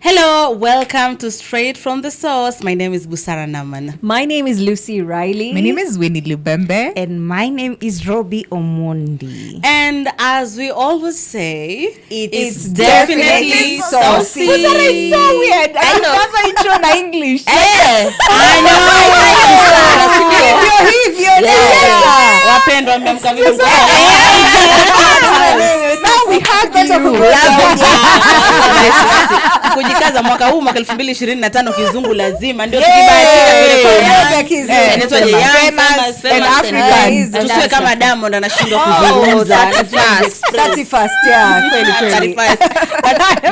Hello, welcome to Straight from the Source. My name is Busara Naaman. My name is Lucy Riley. My name is Winnie Lubembe. And my name is Robi Omondi. And as we always say, it's definitely saucy. Busara is so weird. I never intro na English. I know. Wapendwa mmemka vipi? Now we have better kujikaza mwaka huu mwaka 2025 kizungu lazima ndio tukibahatika vile tusiwe kama Diamond anashindwa kuzungumza 31st kweli.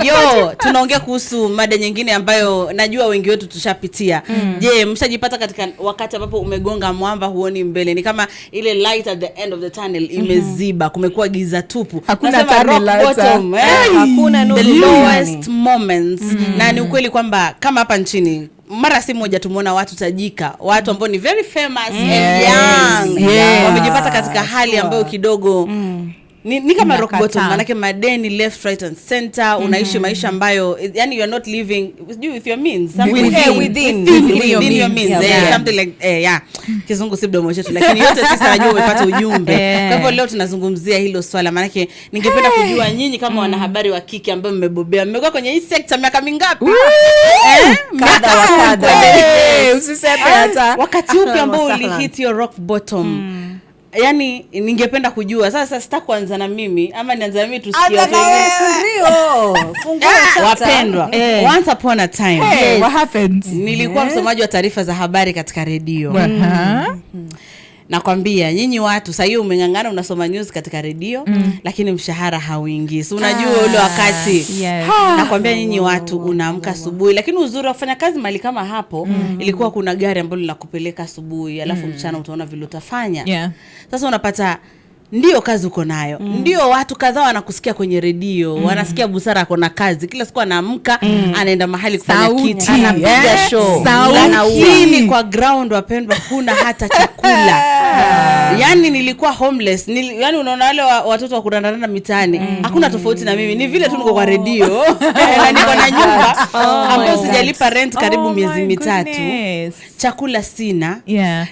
Yo, tunaongea kuhusu mada nyingine ambayo najua wengi wetu tushapitia. Je, mshajipata katika wakati ambapo umegonga mwamba huoni mbele? Ni kama ile light at the end of the tunnel imeziba, kumekuwa giza tupu. Hakuna tunnel bottom, hakuna the lowest moments. Na ni ukweli kwamba kama hapa nchini mara si moja tumeona watu tajika, watu ambao ni very famous and young, wamejipata katika hali ambayo kidogo ni kama rock bottom, manake madeni left, right and center. Unaishi maisha ambayo yani you are not living with your means, within your means, something like kizungu si mdomo chetu, lakini yote sisi najua umepata ujumbe. Kwa hivyo leo tunazungumzia hilo swala, manake ningependa kujua nyinyi kama wanahabari wa kike ambao mmebobea, mmekuwa kwenye hii sector miaka mingapi? Usiseme hata wakati upi ambao ulihit your rock bottom? Yani ningependa kujua. Sasa sitakuanza na mimi ama nianza mimi tusikie watu wengine. Wapendwa, once upon a time, what happened? Nilikuwa msomaji wa taarifa za habari katika redio. Nakwambia nyinyi watu sasa hiyo umengangana unasoma news katika redio, lakini mshahara hauingii. So unajua ule wakati. Nakwambia nyinyi watu unaamka asubuhi, lakini uzuri wa kufanya kazi mali kama hapo ilikuwa kuna gari ambalo linakupeleka asubuhi, alafu mchana utaona vile utafanya. Sasa unapata ndio kazi uko nayo. Ndio watu kadhaa wanakusikia kwenye redio, wanasikia Busara ako na kazi. Kila siku anaamka, anaenda mahali kufanya kitu, anapiga show. Lakini kwa ground wapendwa kuna hata chakula. Yani nilikuwa homeless. Yani unaona wale watoto wa kurandana mitaani. Hakuna tofauti na mimi. Ni vile tu niko kwa redio na niko na nyumba ambayo sijalipa rent karibu miezi mitatu. Chakula sina.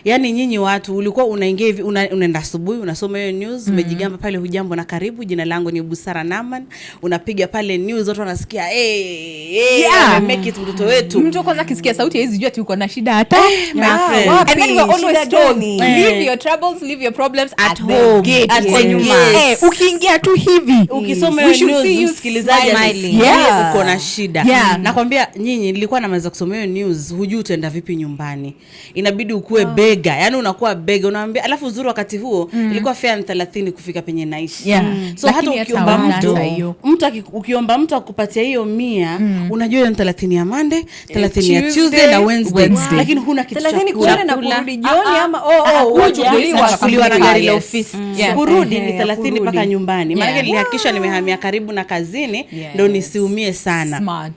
Yani nyinyi watu ulikuwa unaingia hivi unaenda asubuhi unasoma hiyo news, umejigamba pale hujambo na karibu, jina langu ni Busara Naaman, unapiga pale news watu wanasikia make it mtoto wetu. Mtu kwanza kisikia sauti hizi jua tu uko na shida hata my friend. And then we are always told leave your troubles, leave your problems at home, at the ukiingia tu hivi ukisoma hiyo news msikilizaji uko na shida. Nakwambia nyinyi nilikuwa namaliza kusoma hiyo news, hujui utaenda vipi nyumbani, inabidi ukue bega. Yani unakuwa bega, unaambia. Alafu uzuri wakati huo ilikuwa fair 30 kufika penye naishi. So hata ukiomba ukiomba mtu akupatia hiyo 100, unajua hiyo 30 ya Monday, 30 ya Tuesday na Wednesday. Lakini huna kitu cha 30 kwenda na kurudi jioni ama kuchukuliwa na gari la ofisi. Kurudi ni 30 mpaka nyumbani. Maana nilihakikisha nimehamia karibu na kazini ndio nisiumie sana.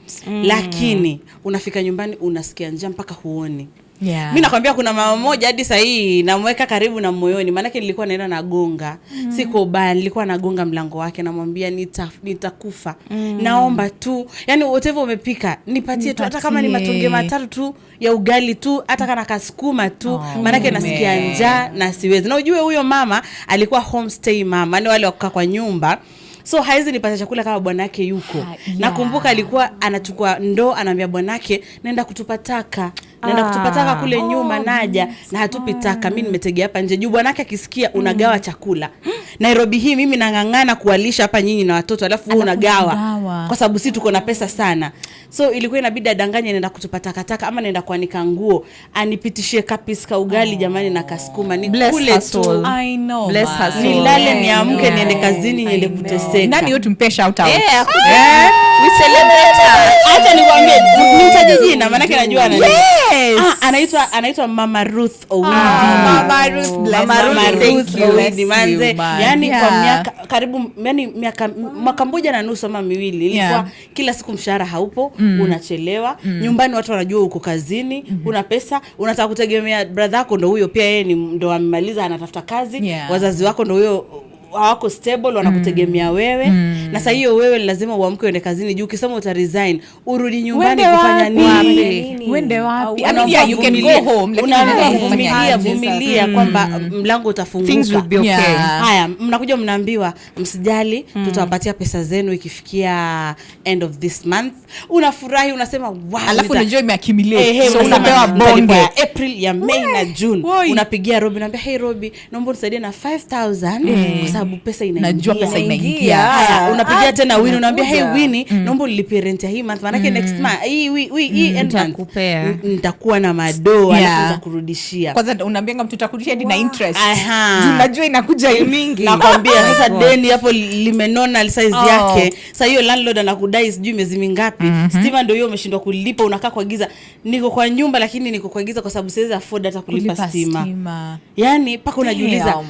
Lakini unafika nyumbani unasikia njaa mpaka huoni. Mimi nakwambia kuna mama mmoja hadi sasa hii namweka karibu na moyoni, maana nilikuwa naenda nagonga. Siko baya, nilikuwa nagonga mlango wake namwambia nitakufa. Naomba tu, yani whatever umepika nipatie tu, hata kama ni matonge matatu tu ya ugali tu, hata kana kasukuma tu, maana nasikia njaa na siwezi. Na ujue huyo mama alikuwa homestay mama, ni wale wakukaa kwa nyumba. So haizi nipata chakula kama bwanake yuko. Nakumbuka alikuwa anachukua ndoo anaambia bwanake naenda kutupa taka. Naenda kutupa taka kule nyuma naja na hatupi taka. Mimi nimetegea hapa nje. Juu bwanake akisikia unagawa chakula. Nairobi hii mimi nangangana kuwalisha hapa nyinyi na watoto, alafu wewe unagawa. Kwa sababu sisi tuko na pesa sana. So ilikuwa inabidi adanganye naenda kutupa taka ama naenda kuanika nguo, anipitishie kapisi ka ugali jamani na kasukuma ni kule tu. I know. Bless her soul. Nilale niamke niende kazini niende kuteseka. Nani yote mpe shout out? We celebrate her. Acha nikwambie nimtaje jina maana yake najua anajua. Anaitwa Mama Ruth Omondi. Mama Ruth, bless Omondi manze. Yani kwa miaka karibu mwaka mmoja na nusu ama miwili ilikuwa kila siku mshahara haupo, unachelewa, nyumbani watu wanajua uko kazini, una pesa, unataka kutegemea brother yako ndo huyo pia yeye ndo amemaliza anatafuta kazi, wazazi wako ndo huyo hawako stable, wanakutegemea wewe. Na sasa hiyo wewe lazima uamke uende kazini juu ukisema uta resign urudi nyumbani kufanya nini? Wende wapi? I mean, yeah, you can go home. Unavumilia kwamba mlango utafunguka. Things will be okay. Haya, mnakuja mnaambiwa msijali, tutawapatia pesa zenu ikifikia end of this month. Unafurahi, unasema wow. Alafu unajua imeaccumulate. So unapewa bonge ya April, ya May na June. Unapigia Robi, unaambia hey Robi, naomba unisaidie na 5,000 kwa sababu pesa inaingia. Najua pesa inaingia. Haya, unapigia tena Winnie, unaambia hey Winnie, naomba unilipie rent ya hii month, maana next month hii end month nitakuwa na madoa na nitakurudishia. Kwanza unaambianga mtu utakurudishia hadi na interest. Unajua inakuja mingi. Nakwambia sasa deni hapo limenona size yake. Sasa hiyo landlord anakudai sijui miezi mingapi. Stima ndio hiyo umeshindwa kulipa, unakaa kwa giza. Niko kwa nyumba lakini niko kwa giza kwa sababu siwezi afford hata kulipa stima. Yaani paka unajiuliza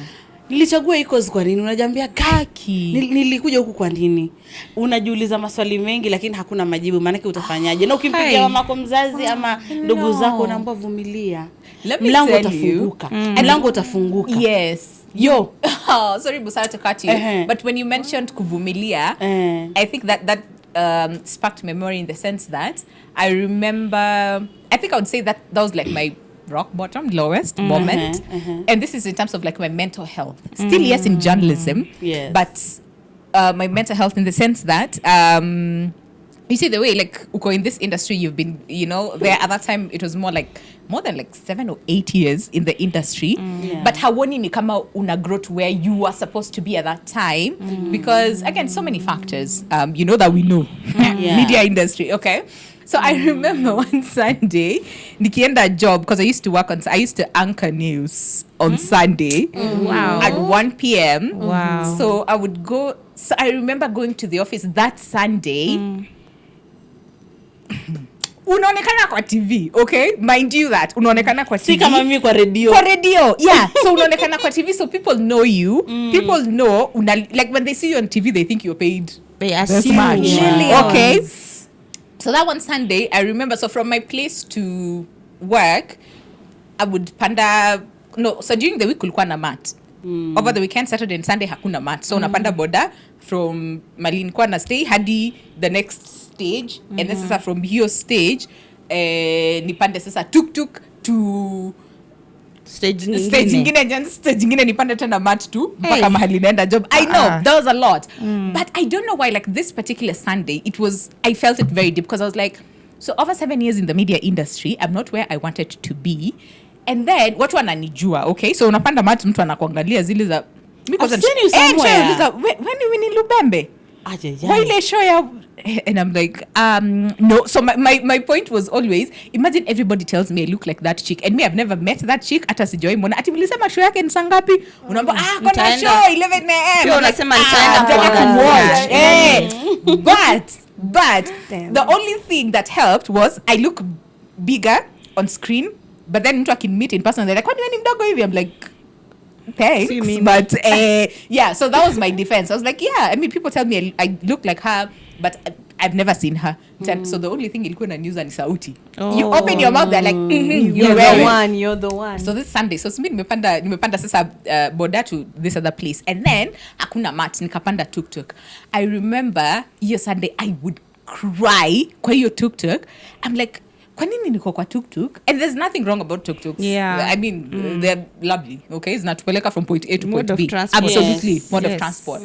nilichagua icos kwa nini? Unajambia kaki. Nilikuja huku kwa nini? Unajiuliza maswali mengi lakini hakuna majibu. Maana yake utafanyaje? Na ukimpigia mama yako mzazi ama ndugu zako unaomba vumilia. Mlango utafunguka. Mlango utafunguka. Yes. Yo. Sorry Busara to cut you. But when you mentioned kuvumilia, I think that sparked memory in the sense that I remember, I think I would say that was like my rock bottom, lowest moment. And this is in terms of like my mental health. Still yes in journalism, but my mental health in the sense that you see the way like uko in this industry, you've been, you know, there at that time it was more than like 7 or 8 years in the industry. But hawoni ni kama una grow to where you were supposed to be at that time, because again so many factors, you know, that we know. Media industry, okay. So I remember one Sunday nikienda job, because I used to anchor news on Sunday at 1 p.m. So I would go. So I remember going to the office that Sunday. Unaonekana kwa TV, okay? Mind you that unaonekana kwa TV. Si kama mimi kwa radio. Kwa radio, yeah. So unaonekana kwa TV, so people know you. People know, like when they see you on TV, they think you're paid. They assume. Okay. So that one Sunday, I remember, so from my place to work, I would so during the week kulikuwa na mat. Over the weekend, Saturday and Sunday hakuna mat. So unapanda boda from Mali nilikuwa na stay hadi the next stage. And then sasa from hiyo stage, nipande sasa tuk-tuk to stage ingine nipande tena mat tu mpaka mahali naenda job. I know that was a lot, but I don't know why, like this particular Sunday I felt it very deep, because I was like, so over 7 years in the media industry, I'm not where I wanted to be. And then watu wananijua, okay, so unapanda mat, mtu anakuangalia zile za I've seen you somewhere. When you Winnie Lubembe why show ya. And I'm like, no. So my point was always, imagine everybody tells me I look like that chick, and me, I've never met that chick. Hata sijoi mona. Ati mlisema show yake ni saa ngapi? Unaomba kuna show 11 am. Unasema nitaenda but the only thing that helped was I look bigger on screen, but then mtu akinmeet in person, they're like, kwani wewe ni mdogo hivi? I'm like, thanks, but yeah, so that was my defense. I was like, yeah, I mean, people tell me I look like her, but I've never seen her. So the only thing ilikuwa na news ni sauti. You open your mouth, they're like, you're the one. So this Sunday, so mimi nimepanda sasa boda to this other place, and then hakuna mat, nikapanda tuk-tuk. I remember hiyo Sunday I would cry kwa hiyo tuk-tuk. I'm like, kwa nini niko kwa tuk-tuk? And there's nothing wrong about tuk-tuks. Yeah. I mean, they're lovely, okay? Zinatupeleka from point A to point B. Absolutely. Mode of transport.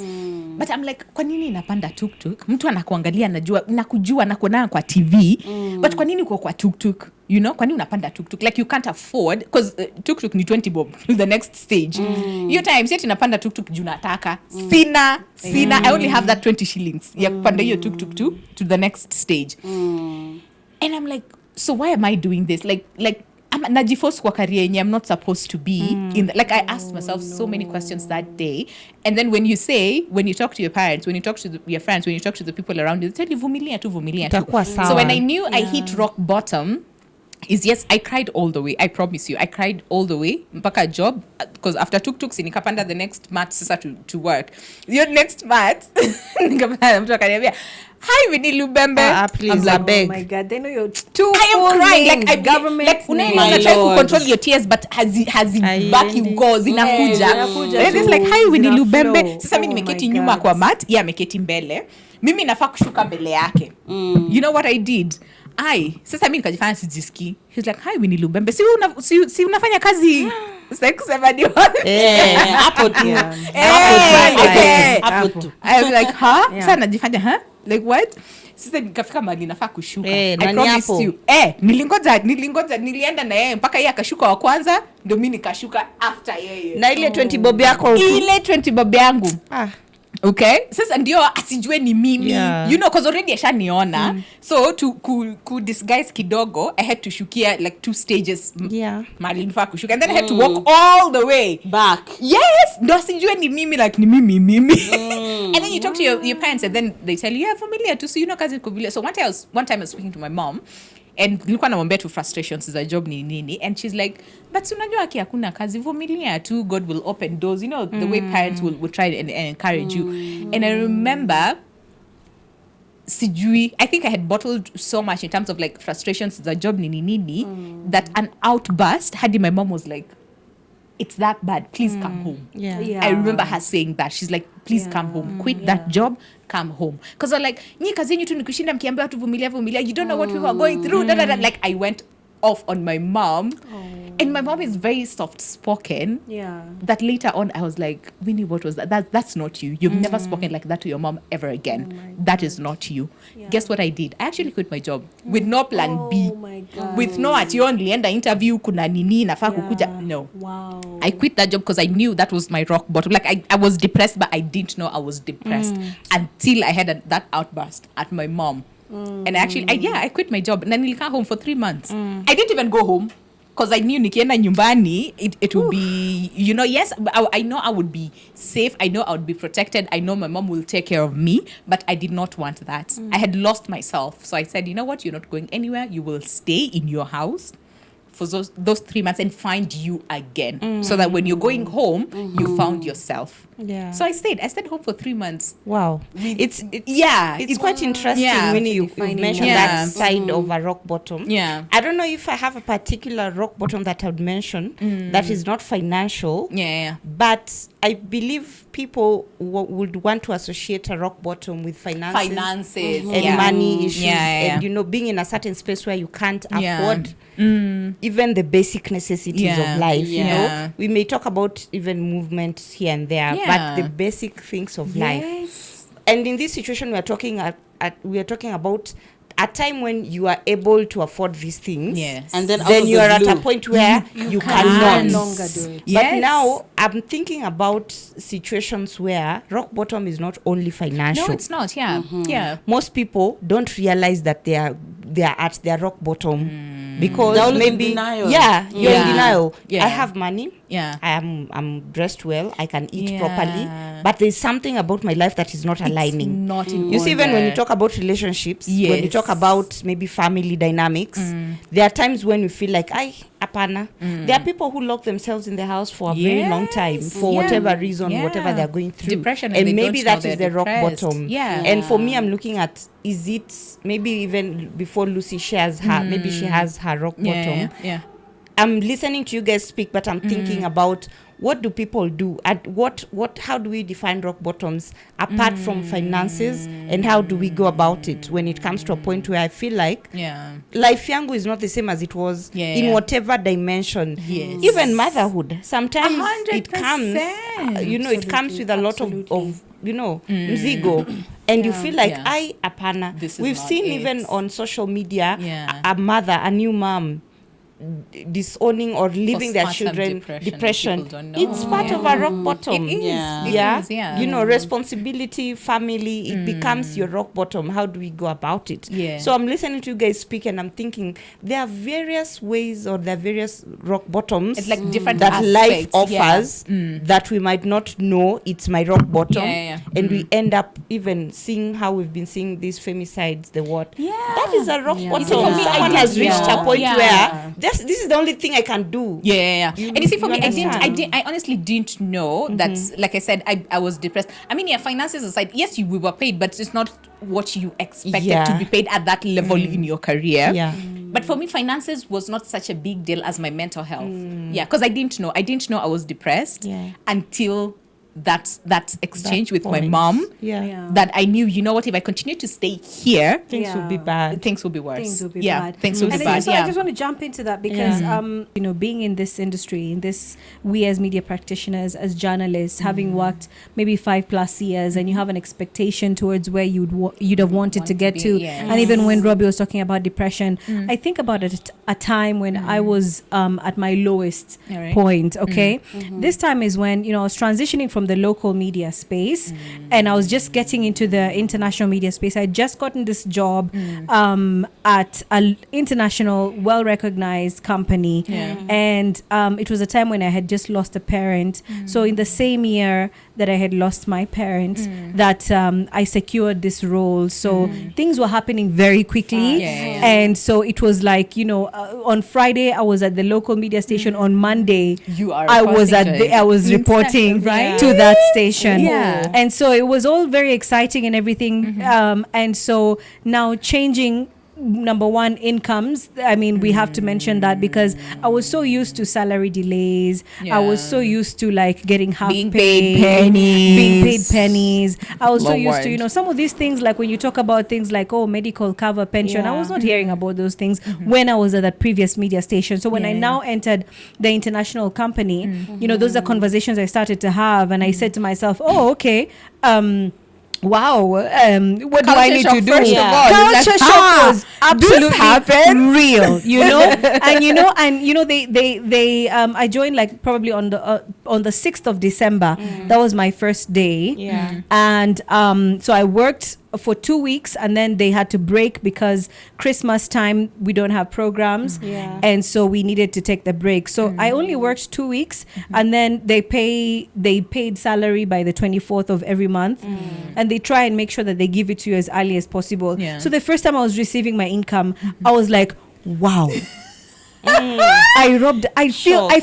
But I'm like, kwa nini napanda tuk-tuk? Mtu anakuangalia, nakujua, nakuona kwa TV. But kwa nini uko kwa tuk-tuk? You know, kwa nini unapanda tuk-tuk? Like you can't afford, because tuk-tuk ni 20 bob to the next stage. Your time, sieti napanda tuk-tuk juu nataka. Sina. I only have that 20 shillings. Ya kupanda hiyo tuk-tuk to the next stage. And I'm like, so why am I doing this? Like I'm najiforce kwa career yenye I'm not supposed to be in like I asked myself so many questions that day. And then when you talk to your parents, when you talk to your friends, when you talk to the people around you, they tell you vumilia tu. So when I knew I hit rock bottom, yes, I cried all the way. I promise you, I cried all the way mpaka job, because after tuk-tuk nikapanda the next mat sasa to work. Your next mat nikapanda mtu akaniambia, hi Winnie Lubembe. Please, oh my God, they know you're too. I am crying like government. Like unaona try to control your tears but hazibaki uko zinakuja. It's like hi Winnie Lubembe. Sasa mimi nimeketi nyuma kwa mat, yeye ameketi mbele. Mimi nafaa kushuka mbele yake. You know what I did? Sasa mimi nikajifanya sijisikii. He's like hi Winnie Lubembe. Si unafanya kazi sasa kusema ndio. Hapo tu. Hapo tu. I was like sasa najifanya like what? Sasa nikafika mahali nafaa kushuka. I promise you. Nilingoja nilienda na yeye mpaka yeye akashuka wa kwanza ndio mimi nikashuka after yeye. Na ile 20 bob yako. Ile 20 bob yangu. Okay, sasa ndio asijue ni mimi, you know, cause already ashaniona. So to disguise kidogo, I had to shukia like 2 stages. Mali nifaa kushuka and then I had to walk all the way back. Yes, ndio asijue ni mimi, like ni mimi. And then you talk to your parents and then they tell you familiar to, so you know kazi kuvilia. So one time I was speaking to my mom and nilikuwa namwambia tu frustrations za job ni nini, and she's like but unajua hakuna kazi, vumilia tu, God will open doors, you know, the way parents will try and encourage you. And I remember I think I had bottled so much in terms of like frustrations za job ni nini that an outburst hadi my mom was like, it's that bad, please come home. I remember her saying that. She's like, please come home, quit that job, come home. Because I'm like, nyi kazi yenyu tu ni kushinda mkiambia watu vumilia, you don't know what people are going through. Like I went off on my mom. And my mom is very soft spoken. That later on I was like, Winnie, what was that? That's not you. You've never spoken like that to your mom ever again. That is not you. Guess what I did? I actually quit my job with no plan B. With no ation lienda interview kuna nini nafaa kukuja. No. I quit that job because I knew that was my rock bottom. Like I was depressed, but I didn't know I was depressed until I had that outburst at my mom. And actually I quit my job and then nilikaa home for 3 months. I didn't even go home because I knew nikienda nyumbani it would be, you know, yes, I know I would be safe, I know I would be protected, I know my mom will take care of me, but I did not want that. I had lost myself, so I said, you know what, you're not going anywhere, you will stay in your house for those 3 months and find you again, so that when you're going home you found yourself. So I stayed home for 3 months. Wow. It's quite interesting when you mention that side of a rock bottom. I don't know if I have a particular rock bottom that I would mention that is not financial. But I believe people would want to associate a rock bottom with finances and money issues, and you know, being in a certain space where you can't afford even the basic necessities of life. You know, we may talk about even movement here and there, but the basic things of life. And in this situation, we are talking about a time when you are able to afford these things, and then you are at a point where you cannot no longer do it. But now I'm thinking about situations where rock bottom is not only financial. No, it's not. Most people don't realize that they are at their rock bottom because maybe in denial. You're in denial. I have money. I'm dressed well. I can eat properly. But there's something about my life that is not aligning. Not in you see, even when you talk about relationships, when you talk about maybe family dynamics, there are times when we feel like, apana. There are people who lock themselves in the house for a very long time for whatever reason, whatever they're going through. Depression, and maybe that is the depressed. rock bottom. And for me, I'm looking at, is it maybe even before Lucy shares her, maybe she has her rock bottom. I'm listening to you guys speak, but I'm thinking about what do people do, and how do we define rock bottoms apart from finances, and how do we go about it when it comes to a point where I feel like life yangu is not the same as it was in whatever dimension. Even motherhood, sometimes 100%. It comes it comes with a lot of you know, mzigo, and you feel like apana. We've seen even on social media a mother, a new mom, disowning or leaving their children depression. It's part of a rock bottom. It is. You know, responsibility, family, it becomes your rock bottom. How do we go about it? So I'm listening to you guys speak and I'm thinking there are various ways, or there are various rock bottoms, it's like different that aspects, life offers that we might not know it's my rock bottom. And we end up even seeing how we've been seeing these femicides, that is a rock bottom. Someone has reached a point where this is the only thing I can do. And you see, for me, I honestly didn't know that, like I said, I was depressed. I mean, finances aside, yes, we were paid, but it's not what you expected to be paid at that level in your career. But for me, finances was not such a big deal as my mental health. Yeah, because I didn't know I was depressed until that exchange with my mom. That I knew, you know what, if I continue to stay here, things will be bad. Things will be worse. Things will be bad. Things will be and bad. I just want to jump into that because you know, being in this industry, we as media practitioners, as journalists, having worked maybe 5+ years, and you have an expectation towards where you'd have wanted to get to. And even when Robi was talking about depression, I think about it a time when I was at my lowest point. Okay, this time is when, you know, I was transitioning from the local media space and I was just getting into the international media space. I had just gotten this job at an international well-recognized company, and it was a time when I had just lost a parent. So in the same year that I had lost my parent, that I secured this role. So things were happening very quickly, and so it was like, you know, on Friday I was at the local media station. On Monday I was reporting to that station. And so it was all very exciting and everything. And so now changing, number one, incomes. I mean, we have to mention that because I was so used to salary delays. I was so used to like getting being paid pennies. I was so used to, you know, some of these things, like when you talk about things like, oh, medical cover, pension, I was not hearing about those things when I was at that previous media station. So when I now entered the international company, you know, those are conversations I started to have, and I said to myself, oh, okay, wow, what do I need to do? First of all, culture shock was absolutely real, you know. and you know they I joined like probably on the 6th of December. That was my first day. And so I worked for 2 weeks, and then they had to break because Christmas time we don't have programs, and so we needed to take the break. So I only worked 2 weeks, and then they paid salary by the 24th of every month, and they try and make sure that they give it to you as early as possible. So the first time I was receiving my income, I was like, wow. I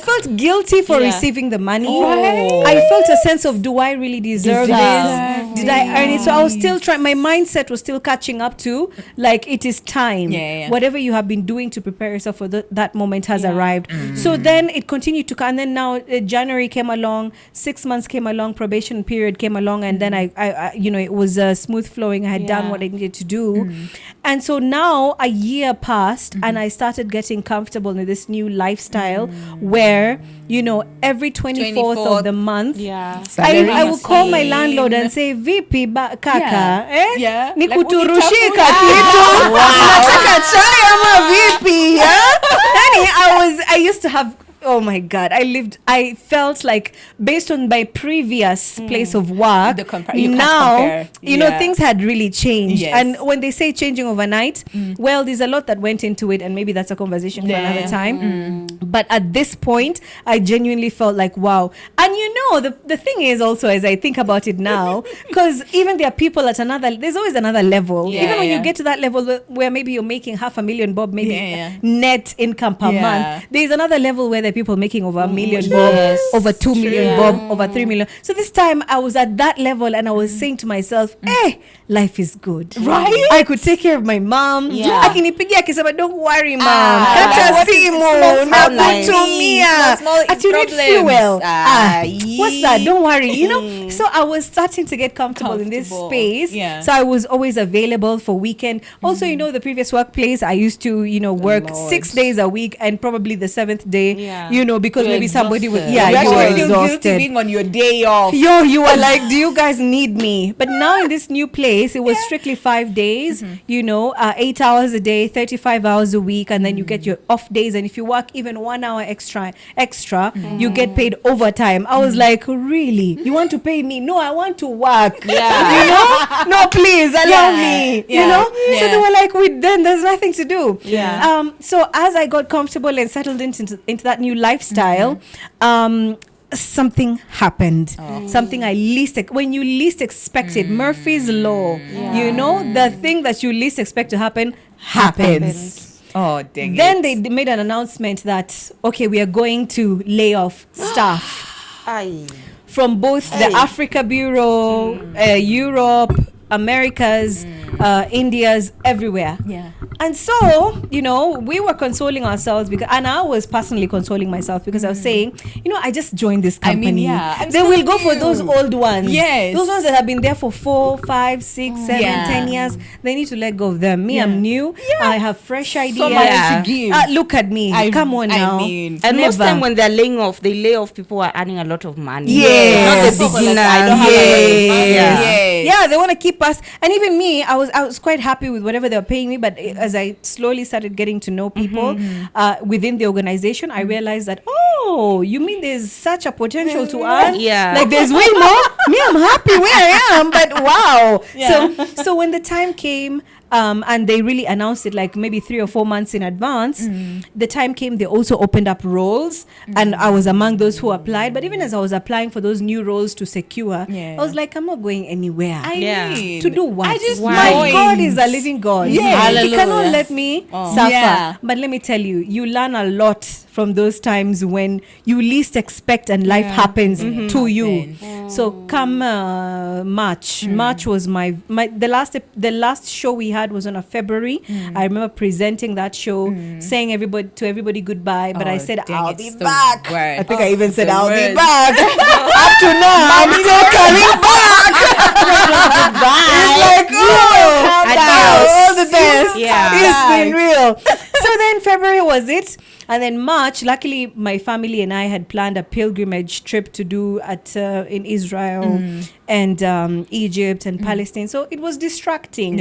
felt guilty for receiving the money. I felt a sense of, do I really deserve this? Did I earn it? So I was still trying, my mindset was still catching up to, like, it is time. Whatever you have been doing to prepare yourself for that moment has arrived. So then it continued to come, and then now January came along, 6 months came along, probation period came along, and then I you know, it was smooth flowing. I had done what I needed to do. And so now a year passed, and I started getting comfortable in this new lifestyle where, you know, every 24th of the month, I would call my landlord and say, vipi kaka, nikuturushika kitu, nataka chai ama vipi, I used to have, oh my God, I felt like, based on my previous place of work, now, you know, things had really changed. And when they say changing overnight, well, there's a lot that went into it, and maybe that's a conversation for another time. But at this point, I genuinely felt like, wow. And you know, the thing is also, as I think about it now, because even there are people at there's always another level. Even when you get to that level where maybe you're making $500,000 bob, maybe net income per month, there's another level where there are people making over $1 million bob, over $2 million bob, over $3 million. So this time I was at that level, and I was saying to myself, hey, life is good. Right? I could take care of my mom. Akinipigia akisema, don't worry, mom. Kata simu, nakutumia. Ati you need fuel. What's that? Don't worry. You know? So I was starting to get comfortable in this space. So I was always available for weekend. Also, you know, the previous workplace, I used to, you know, work 6 days a week, and probably the 7th day, you know, because maybe somebody would, you were exhausted. Being on your day off. You were like, do you guys need me? But now in this new place, it was strictly 5 days, you know, 8 hours a day, 35 hours a week, and then you get your off days. And if you work even 1 hour extra, you get paid overtime. I was like, really? You want to pay me? No, I want to work. You know? No, please allow me. You know? So they were like, then there's nothing to do. So as I got comfortable and settled into that new lifestyle, something happened. Something when you least expect it, Murphy's law, you know, the thing that you least expect to happen happens. Oh, dang then they made an announcement that, okay, we are going to lay off staff from both the Africa Bureau, Europe, Americas, Indias, everywhere. Yeah. And so, we were consoling ourselves and I was personally consoling myself because I was saying, I just joined this company. They will go for those old ones. Yes. Those ones that have been there for 4, 5, 6, 7, 10 years. They need to let go of them. Me, I'm new. I have fresh ideas. To give. Look at me. Come on now. And most time when they're laying off, they lay off people who are earning a lot of money. Yes. Not the beginners. Yeah, they want to keep us. And even me, I was quite happy with whatever they were paying me. But as I slowly started getting to know people within the organization, I realized that, you mean there's such a potential to earn? Yeah. Like there's way more. Me, I'm happy where I am, but wow. So when the time came, and they really announced it like maybe 3 or 4 months in advance, the time came, they also opened up roles, and I was among those who applied. But even as I was applying for those new roles to secure, I was like, I'm not going anywhere. To do what? My God is a living God. He cannot let me suffer. But let me tell you, you learn a lot from those times when you least expect and life happens to you. So come March was the last show we had was on a February. I remember presenting that show, saying to everybody goodbye, but I said I'll be back. I think I even said I'll be back. Up to now, I'm still coming back. It's like, all the best. It's been real. So then February was it. And then March, luckily, my family and I had planned a pilgrimage trip to do in Israel and Egypt and Palestine. So it was distracting.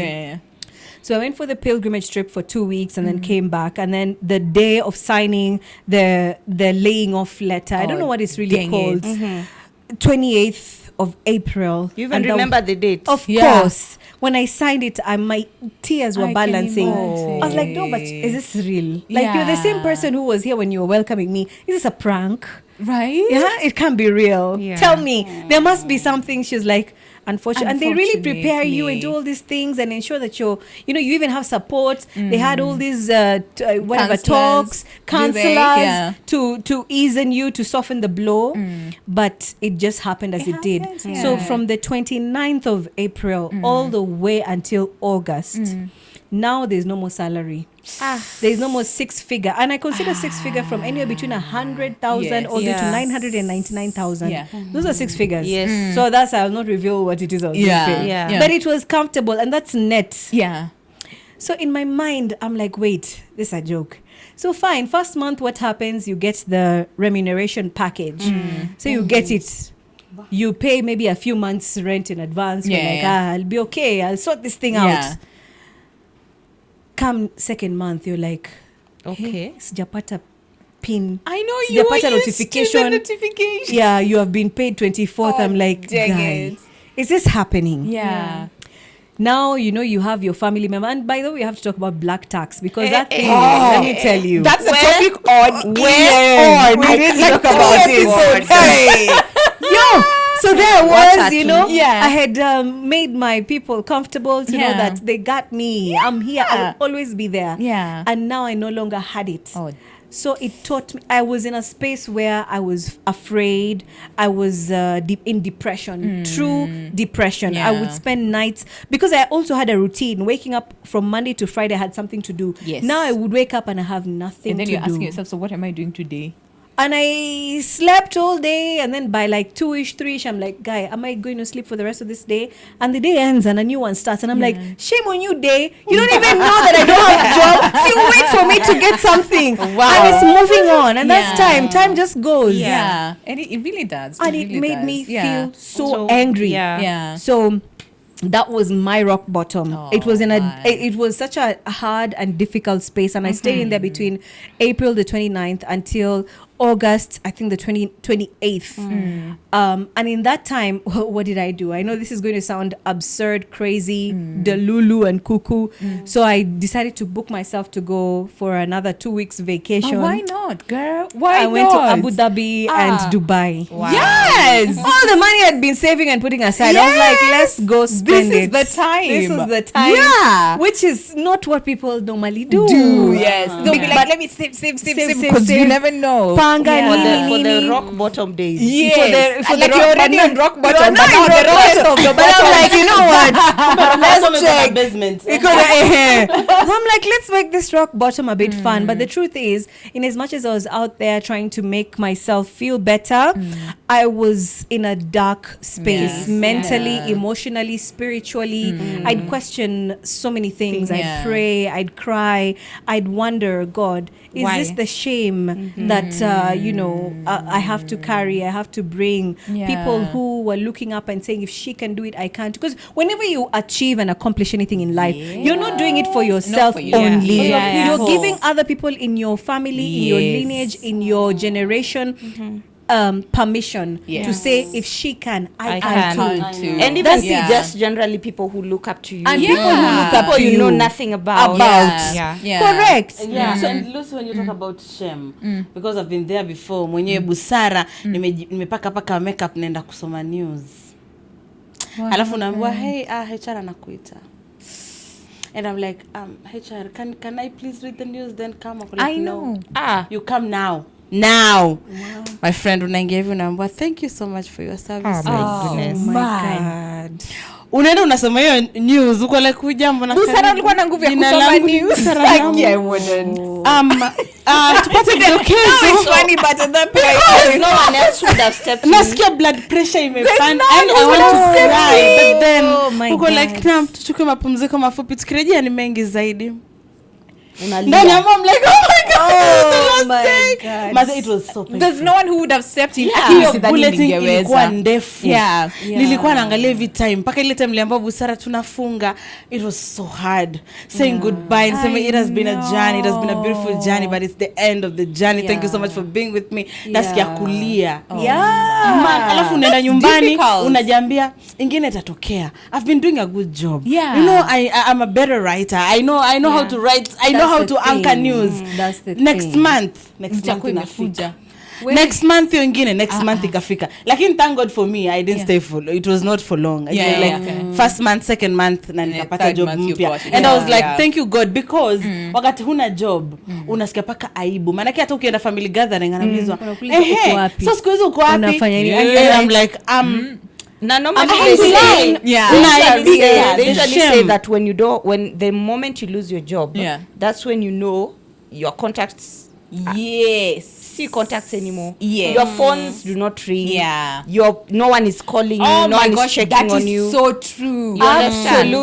So I went for the pilgrimage trip for 2 weeks and then came back. And then the day of signing the laying off letter, I don't know what it's really called, 28th of April. You even remember the date? Of course. When I signed it, my tears were balancing. I was like, no, but is this real? Like, you're the same person who was here when you were welcoming me. Is this a prank? Right? Yeah, it can't be real. Tell me. There must be something. She was like, unfortunately. And they really prepare you and do all these things and ensure that you even have support. They had all these talks, counselors to ease in you, to soften the blow. But it just happened as it did. So from the 29th of April all the way until August, now there's no more salary. There's no more 6-figure, and I consider 6-figure from anywhere between 100,000 all the way to 999,000. Those are 6 figures. So I'll not reveal what it is. But it was comfortable, and that's net. So in my mind, I'm like, wait, this is a joke. So fine, first month, what happens? You get the remuneration package. So you get it. You pay maybe a few months rent in advance. You're like, I'll be okay. I'll sort this thing out. Come second month, you're like, okay, sijapata pin. I know you were used to the notification. Yeah, you have been paid 24th. I'm like, guys, is this happening? Now, you have your family member. And by the way, you have to talk about black tax because that thing, let me tell you. That's a topic on we need to talk about it. So there was, I had made my people comfortable to know that they got me. I'm here. I'll always be there. And now I no longer had it. So it taught me, I was in a space where I was afraid. I was in depression, true depression. I would spend nights, because I also had a routine. Waking up from Monday to Friday, I had something to do. Now I would wake up and I have nothing to do. And then you're asking yourself, so what am I doing today? And I slept all day, and then by like 2ish, 3ish, I'm like, guy, am I going to sleep for the rest of this day? And the day ends and a new one starts, and I'm like, shame on you, day. You don't even know that I don't have a job. So you wait for me to get something. And it's moving on, and that's time. Time just goes. And it really does. And it made me feel so angry. So that was my rock bottom. It was it was such a hard and difficult space, and I stayed in there between April the 29th until August, I think the 28th. And in that time, what did I do? I know this is going to sound absurd, crazy, delulu and cuckoo. So I decided to book myself to go for another 2 weeks vacation. Oh, why not, girl? Why I went to Abu Dhabi and Dubai. Yes! All the money I'd been saving and putting aside. I was like, let's go spend it. This is the time. This is the time. Yeah. Which is not what people normally do. Yes. They'll be like, let me save, because you never know. kupanga For the nini. rock bottom days. Yes. For the Like rock- you're already but in rock you're bottom, not but now in the rock rest bottom. of the But I'm bottom. like, you know what? Let's check. Basement. I'm like, let's make this rock bottom a bit fun. But the truth is, in as much as I was out there trying to make myself feel better, I was in a dark space, mentally, emotionally, spiritually. I'd question so many things. I'd pray, I'd cry, I'd wonder, God, is Why? this the shame that I have to carry, I have to bring? People who were looking up and saying, if she can do it, I can't. Because whenever you achieve and accomplish anything in life, you're not doing it for yourself for you. only. Yeah. You're giving other people in your family, in your lineage, in your generation permission to say, if she can, I can too. And even just generally people who look up to you. And people who look up to you know you nothing about. Correct. So, and Lucy, when you talk about shame, because I've been there before, mwenyewe Busara, nimepaka paka makeup naenda kusoma news. Alafu naambiwa, hey, HR anakuita. And I'm like, HR, can I please read the news then come? Like, I know. No. You come now. Wow. My friend unaingia hivi unaambiwa, thank you so much for your service. Oh my goodness. My God. Unaenda unasoma hiyo news uko like hujambo na Busara alikuwa na nguvu ya kusoma news. I wouldn't. Tupate vidokezo. It's funny, but at that No one else would have stepped in. Nasikia blood pressure imepanda. no And I one want to else cry. But then my uko God. like nam tuchukue mapumziko mafupi tukirejea ni mengi zaidi. Unalia. Ndani ya mom like, oh my God, Oh this my day. God. But it was so painful. there's no one who would have stepped in. Hiyo bulletin ilikuwa ndefu. Yeah. Nilikuwa naangalia every time mpaka ile time niliambiwa Busara tunafunga. It was so hard saying goodbye and saying it has been a journey, it has been a beautiful journey, but it's the end of the journey. Thank you so much for being with me. Nasikia kulia. Man, alafu unaenda nyumbani difficult. unajiambia ingine itatokea. I've been doing a good job. Yeah. You know, I'm a better writer. I know how to write. I know how to anchor news. That's the Next thing. month Itakuwa inafika. imekuja. Next month hiyo ingine next month ikafika. Lakini thank God for me, I didn't stay for, it was not for long. It was like first month, second month na nikapata third job month you mpya. got it. And I was like, Yeah. thank you God, because wakati huna job unasikia paka aibu. Maana hata ukienda family gathering anaulizwa, Unakuuliza uko wapi? so siku hizi uko wapi? Unafanya nini? And I'm like, Na normally I'm they say, fine. Yeah. they usually say that when the moment you lose your job, that's when you know your contacts see contacts anymore. Yes. Your phones do not ring. Yeah. No one is calling you. Oh No my one gosh, is checking that on is you. so true. You understand?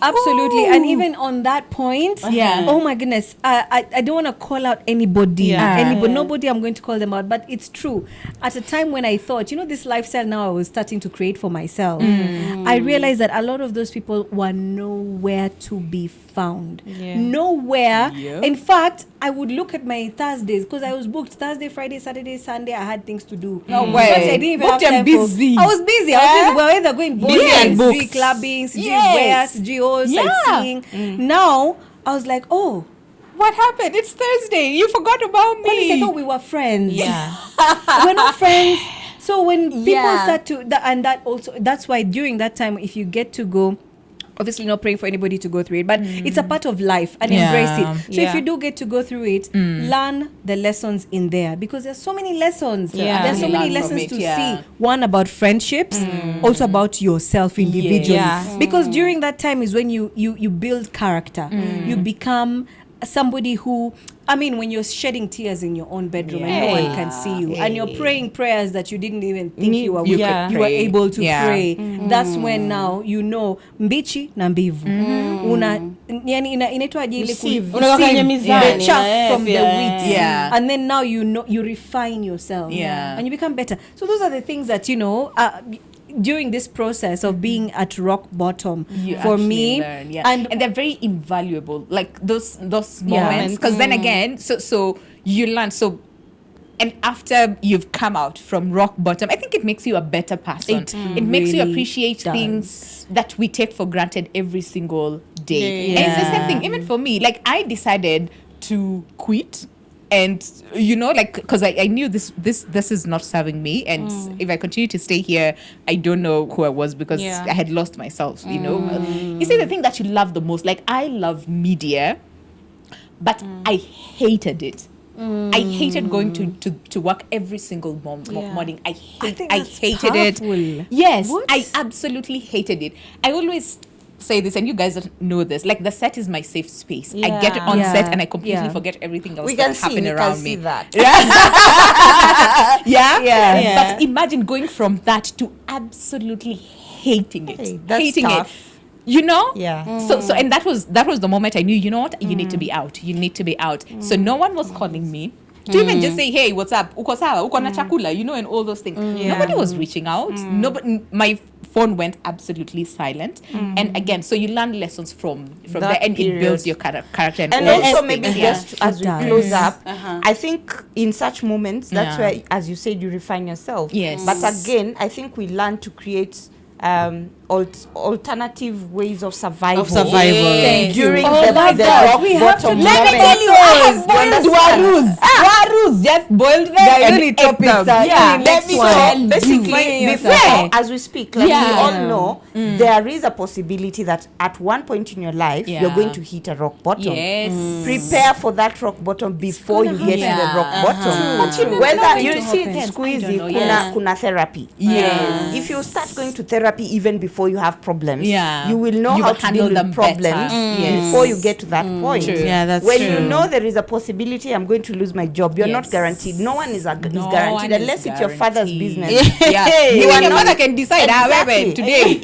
Absolutely. And even on that point, oh my goodness, I don't want to call out anybody. Nobody I'm going to call them out, but it's true. At a time when I thought, this lifestyle now I was starting to create for myself, I realized that a lot of those people were nowhere to be found. Nowhere. In fact, I would look at my Thursdays because I was booked Thursday, Friday, Saturday, Sunday. I had things to do. No way. But I didn't even have time busy. I was busy. We were either going Busy and bowling, booked. clubbing, Yes. sightseeing. Now I was like, oh, What happened? It's Thursday. You forgot about me. I thought we were friends. Yeah. We're not friends. So when people start to that's why during that time, if you get to go, obviously not praying for anybody to go through it, but it's a part of life and embrace it. So if you do get to go through it, learn the lessons in there, because there's so many lessons. There's so many lessons to see. One about friendships, also about yourself individually. Because during that time is when you build character. You become somebody who, when you're shedding tears in your own bedroom and no one can see you, and you're praying prayers that you didn't even think you were able to pray, that's when now mbichi na mbivu. Inaitwaje ile the chaff from the wheat, and then now you refine yourself, and you become better. So those are the things that during this process of being at rock bottom for me learn, and they're very invaluable, like those moments, because then again so you learn. So and after you've come out from rock bottom, I think it makes you a better person. It makes you appreciate things that we take for granted every single day. And it's the same thing even for me. Like I decided to quit. And because I knew this is not serving me, and if I continue to stay here, I don't know who I was, because I had lost myself. You see, the thing that you love the most, like I love media, but I hated it. I hated going to work every single morning. I hated powerful. it. Yes, What? I absolutely hated it. I always say this, and you guys know this, like the set is my safe space. I get on set and I completely forget everything else that's happening around me. That. But imagine going from that to absolutely hating it. Hey, that's hating tough. it. You know? Yeah. So and that was the moment I knew, you know what? You need to be out. You need to be out. So no one was calling me to even just say, hey, what's up? Uko sawa? Uko na chakula? You know, and all those things. Nobody was reaching out. Nobody. My phone went absolutely silent. And again, so you learn lessons from there, and it builds your character. And also maybe just as we close up, I think in such moments, that's where, as you said, you refine yourself. Yes. But again, I think we learn to create alternative ways of survival. During the rock bottom. Let me tell you, I have boiled warus. Just boiled them and ate them. Let me tell you. Basically, before, as we speak, like we all know, there is a possibility that at one point in your life, you're going to hit a rock bottom. Yes. Prepare for that rock bottom before you get to the rock bottom. Whether you see squeezy, kuna therapy. Yes. If you start going to therapy even before you have problems, Yeah. you will know You how will to handle deal them with problems better. before you get to that point. True. Yeah, that's when true. you know there is a possibility I'm going to lose my job, you're not guaranteed. No one is guaranteed one is unless it's your father's guaranteed. business. Even your mother can decide, Exactly. today.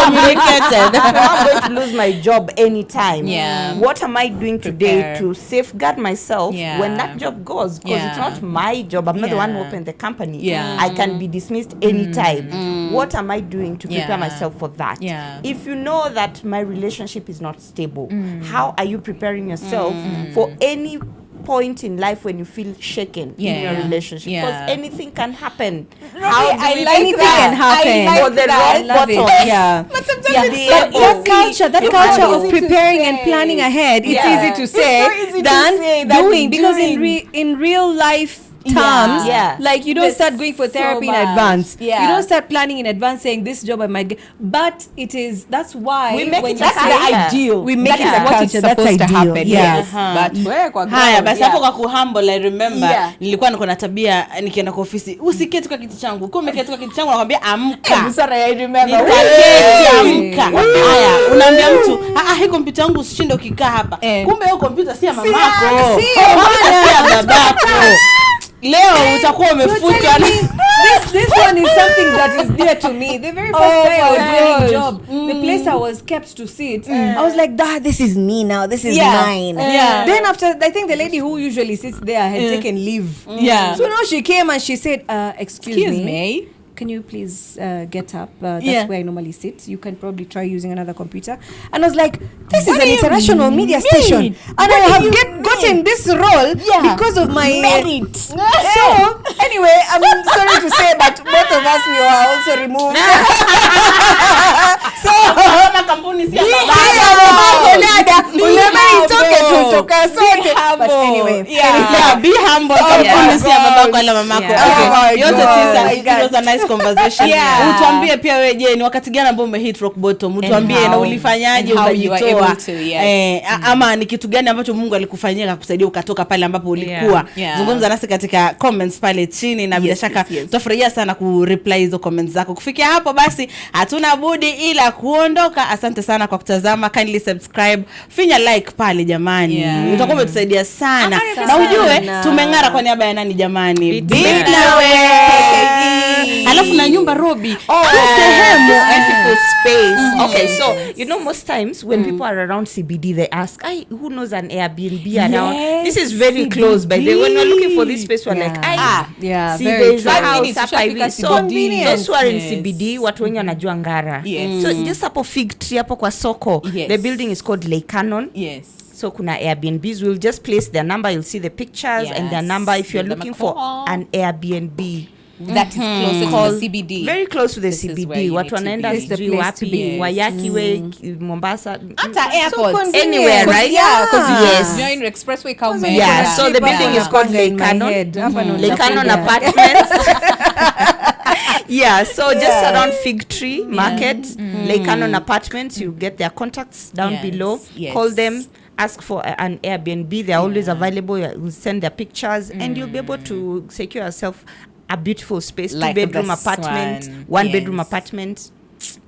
I'm going to lose my job anytime. Yeah. What am I doing today Prepare. to safeguard myself Yeah. when that job goes? Because it's Yeah. not my job. I'm not the one who Yeah. opened the company. Yeah. I can be dismissed anytime. What am I doing to prepare Yeah. myself for that? Yeah. If you know that my relationship is not stable, how are you preparing yourself for any point in life when you feel shaken in your relationship? Yeah. Because anything can happen. Anything can happen. Or the I rock love it. bottom. Yeah. But sometimes Yeah, it's but so that easy. culture It's of easy to preparing and say. planning ahead, it's Yeah. easy to say so easy to than say than doing, because doing. in real life Yeah. terms, Yeah. like you don't There's start going for so therapy in much. advance. Yeah. You don't start planning in advance saying this job I might get, but that's why We make when it you a say- career. Ideal. We make That it is a what culture. is That's supposed to ideal. happen. Yes. But wewe kwa Haya ground, basi, hapo kwa kuhumble, I remember Yeah. nilikuwa niko na tabia nikienda kwa ofisi, usiketi kwa kiti changu. Ukiwa umeketi kwa kiti changu nakwambia amka. Busara, I remember. Nitaketi, amka. Haya, unaambia mtu, hii kompyuta yangu usishinde ukikaa hapa. Kumbe hiyo kompyuta si ya mamako. Si ya babako. Leo utakuwa umefutwa. This one is something that is dear to me. The very first day I was doing a job, the place I was kept to sit, I was like, this is me now. This is mine. Then after, I think the lady who usually sits there had taken leave. So now she came and she said, excuse me. Can you please get up? That's where I normally sit. You can probably try using another computer. And I was like, this is an international media station. And I have gotten this role because of my merit. So, anyway, I'm sorry to say, but both of us we were also removed. So, Kampuni si ya but anyway, be humble. Kampuni si ya babako wala mamako. Okay. Yote tisa, God. it was a nice conversation. Utuambie pia wewe, je, ni wakati gani ambao umehit rock bottom? Utuambie na ulifanyaje ukajitoa. Ama ni kitu gani ambacho Mungu alikufanyia akakusaidia ukatoka pale ambapo ulikuwa. Zungumza nasi katika comments pale chini, na bila shaka tutafurahia sana ku reply hizo comments zako. Kufikia hapo basi hatuna budi ila kuondoka. Asante sana kwa kutazama. Kindly subscribe, finya like pale jamani. Utakuwa umetusaidia sana. Na ujue tumeng'ara kwa niaba ya nani jamani? Bittiner Wear KE. Alafu na nyumba Robi. Sehemu beautiful space. Okay, so you know most times when people are around CBD, they ask, who knows an Airbnb around? This is very CBD. close. By the way, when we're looking for this space, we're like, see, there's a house hapa hivi. So those who are in CBD, watu wenye wanajua Ngara. So just hapo fig tree hapo kwa soko. The building is called Laycanon. So kuna Airbnbs, we'll just place their number, you'll see the pictures and their number if you're looking for an Airbnb. That is closer to the CBD. Very close to the This is where CBD. you Watu need to wanaenda be. sijui wapi, Wayaki Way, Mombasa. Hata airport. Anywhere, right? Yes. You're in Expressway Kaume. Yeah, so the building is called Laycanon. Laycanon Apartments. So just around Fig Tree Market, Laycanon Apartments, you get their contacts down below. Call them. ask for an Airbnb. They're always available. You'll send their pictures, and you'll be able to secure yourself a beautiful space, Like 2-bedroom this apartment, one. 1-bedroom Yes. apartment.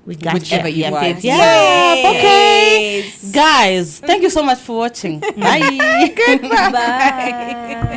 We got Whichever you. you want. Yeah. Okay. Guys, thank you so much for watching. Bye. Bye.